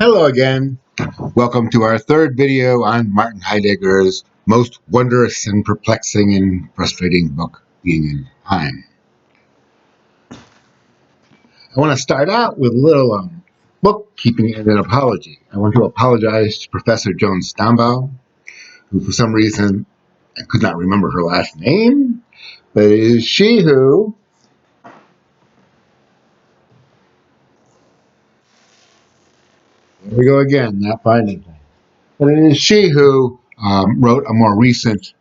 Hello again. Welcome to our third video on Martin Heidegger's most wondrous and perplexing and frustrating book, Being in Time. I want to start out with a little bookkeeping and an apology. I want to apologize to Professor Joan Stambaugh, who for some reason I could not remember her last name, but it is she who there we go again, not finding things. But it is she who wrote a more recent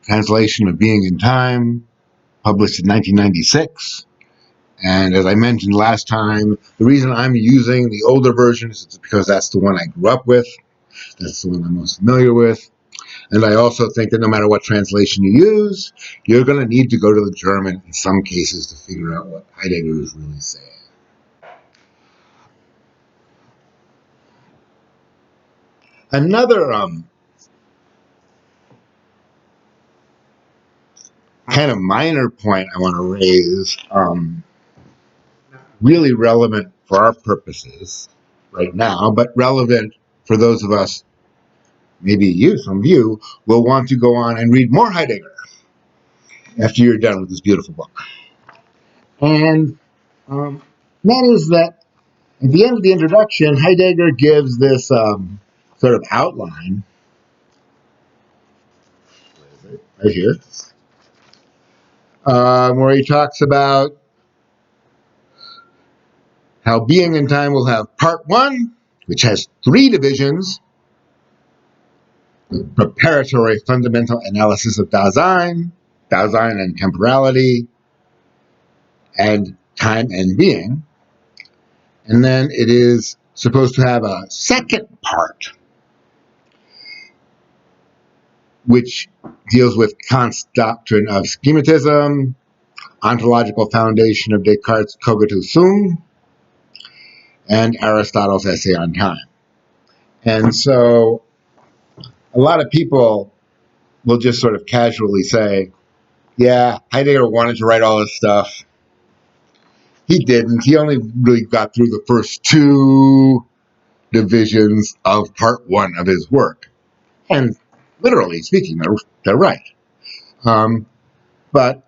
translation of Being in Time, published in 1996. And as I mentioned last time, the reason I'm using the older version is because that's the one I grew up with. That's the one I'm most familiar with. And I also think that no matter what translation you use, you're going to need to go to the German in some cases to figure out what Heidegger is really saying. Another kind of minor point I want to raise, really relevant for our purposes right now, but relevant for those of us, maybe you, some of you, will want to go on and read more Heidegger after you're done with this beautiful book. And that is that at the end of the introduction, Heidegger gives this sort of outline, right here, where he talks about how Being in Time will have part one, which has three divisions: the preparatory fundamental analysis of Dasein, Dasein and temporality, and time and being. And then it is supposed to have a second part, which deals with Kant's doctrine of schematism, ontological foundation of Descartes' cogito sum, and Aristotle's essay on time. And so a lot of people will just sort of casually say, yeah, Heidegger wanted to write all this stuff. He didn't. He only really got through the first two divisions of part one of his work. And literally speaking, they're right. But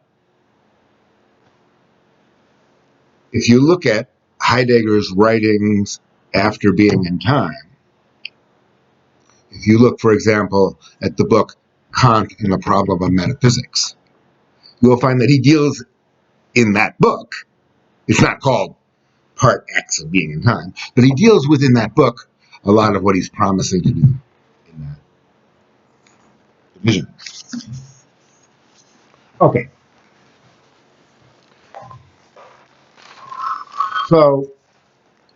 if you look at Heidegger's writings after Being in Time, if you look, for example, at the book Kant and the Problem of Metaphysics, you will find that he deals in that book. It's not called Part X of Being in Time, but he deals within that book a lot of what he's promising to do in that division. Okay. So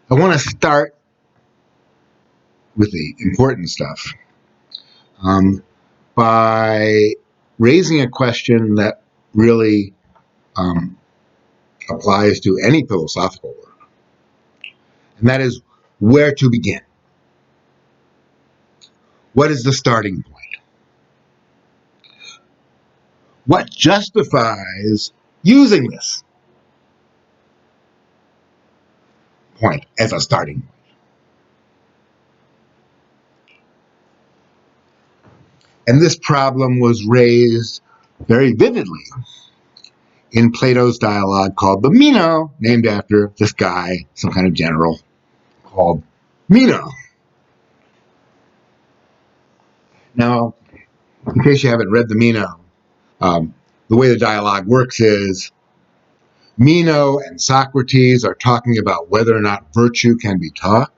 I want to start with the important stuff by raising a question that really applies to any philosophical work, and that is where to begin. What is the starting point? What justifies using this point as a starting point? And this problem was raised very vividly in Plato's dialogue called the Meno, named after this guy, some kind of general called Meno. Now, in case you haven't read the Meno, the way the dialogue works is Meno and Socrates are talking about whether or not virtue can be taught.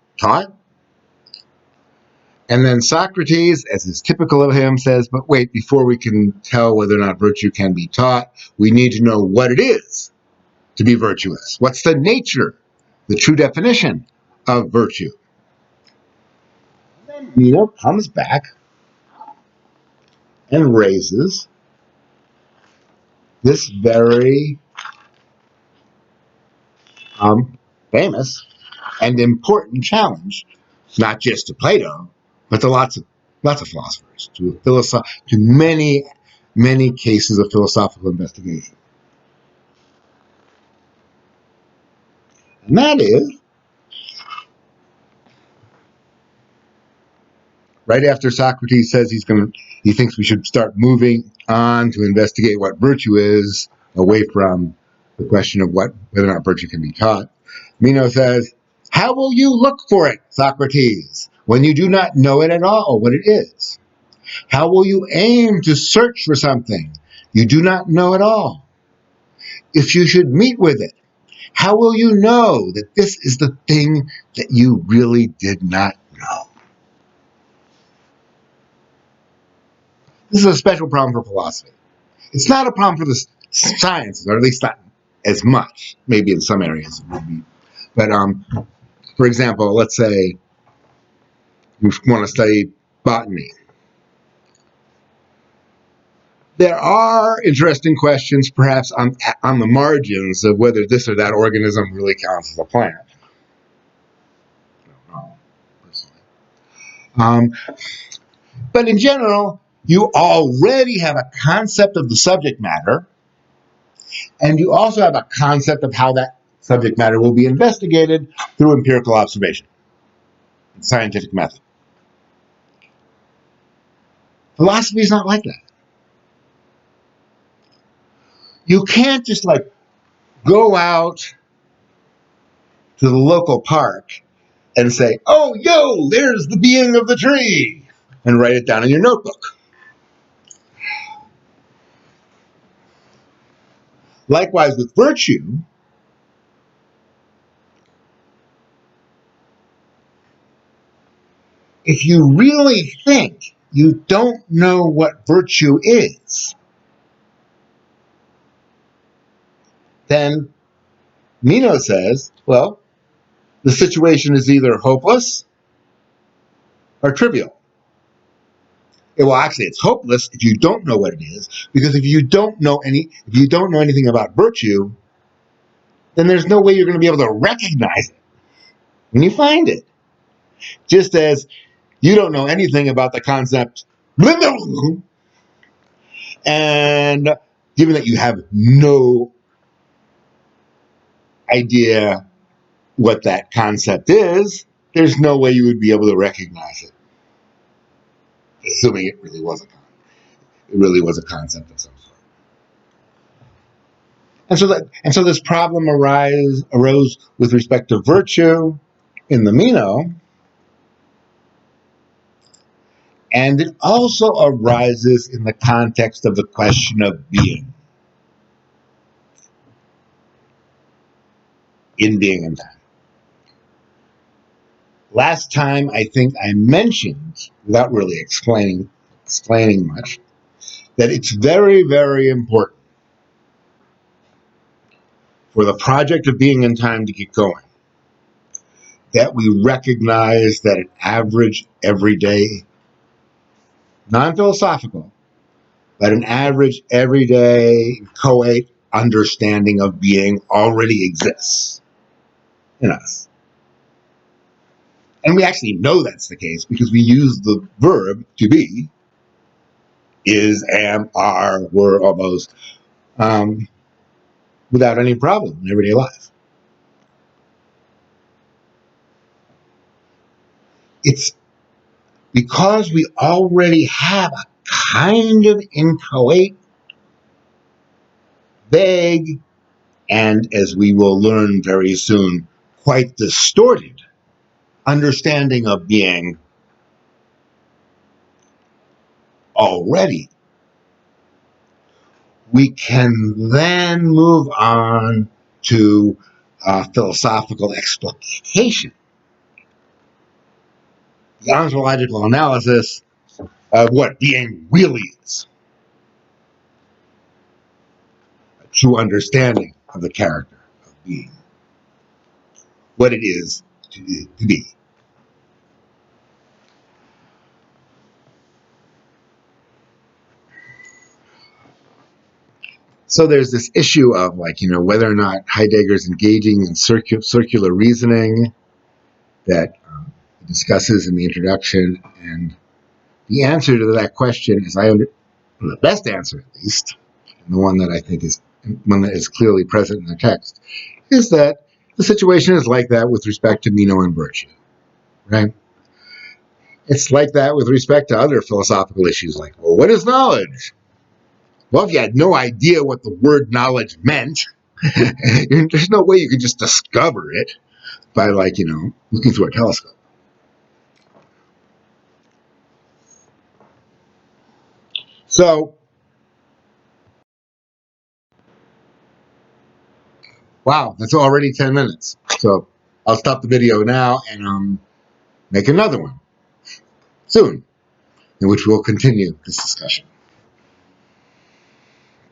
And then Socrates, as is typical of him, says, but wait, before we can tell whether or not virtue can be taught, we need to know what it is to be virtuous. What's the nature, the true definition of virtue? And then Meno comes back and raises this very famous and important challenge, not just to Plato, but to lots of philosophers, to many cases of philosophical investigation. And that is, right after Socrates says he thinks we should start moving on to investigate what virtue is, away from the question of whether or not virtue can be taught. Meno says, "How will you look for it, Socrates, when you do not know it at all, what it is? How will you aim to search for something you do not know at all? If you should meet with it, how will you know that this is the thing that you really did not know?" This is a special problem for philosophy. It's not a problem for the sciences, or at least not as much. Maybe in some areas it would be. But for example, let's say you want to study botany. There are interesting questions, perhaps on the margins, of whether this or that organism really counts as a plant. I don't know, personally. But in general, you already have a concept of the subject matter, and you also have a concept of how that subject matter will be investigated through empirical observation, scientific method. Philosophy is not like that. You can't just like go out to the local park and say, "Oh, yo, there's the being of the tree," and write it down in your notebook. Likewise with virtue, if you really think you don't know what virtue is, then Meno says, well, the situation is either hopeless or trivial. Well, actually, it's hopeless if you don't know what it is, because if you don't know anything about virtue, then there's no way you're going to be able to recognize it when you find it. Just as you don't know anything about the concept, and given that you have no idea what that concept is, there's no way you would be able to recognize it, assuming it really was a concept of some sort. And so this problem arose with respect to virtue in the Meno, and it also arises in the context of the question of being, in being and time. Last time, I think I mentioned, without really explaining much, that it's very, very important for the project of being in time to get going, that we recognize that an average, everyday, non-philosophical, but an average, everyday, inchoate understanding of being already exists in us. And we actually know that's the case because we use the verb to be, is, am, are, were, almost, without any problem in everyday life. It's because we already have a kind of inchoate, vague, and as we will learn very soon, quite distorted understanding of being already. We can then move on to philosophical exploitation, the ontological analysis of what being really is, a true understanding of the character of being, what it is to be. So there's this issue of whether or not Heidegger's engaging in circular reasoning that he discusses in the introduction, and the answer to that question is the best answer, at least, and the one that I think is one that is clearly present in the text, is that the situation is like that with respect to Meno and virtue, right? It's like that with respect to other philosophical issues, like, well, what is knowledge? Well, if you had no idea what the word knowledge meant, there's no way you could just discover it by, like, looking through a telescope. So, wow, that's already 10 minutes. So I'll stop the video now and make another one soon, in which we'll continue this discussion.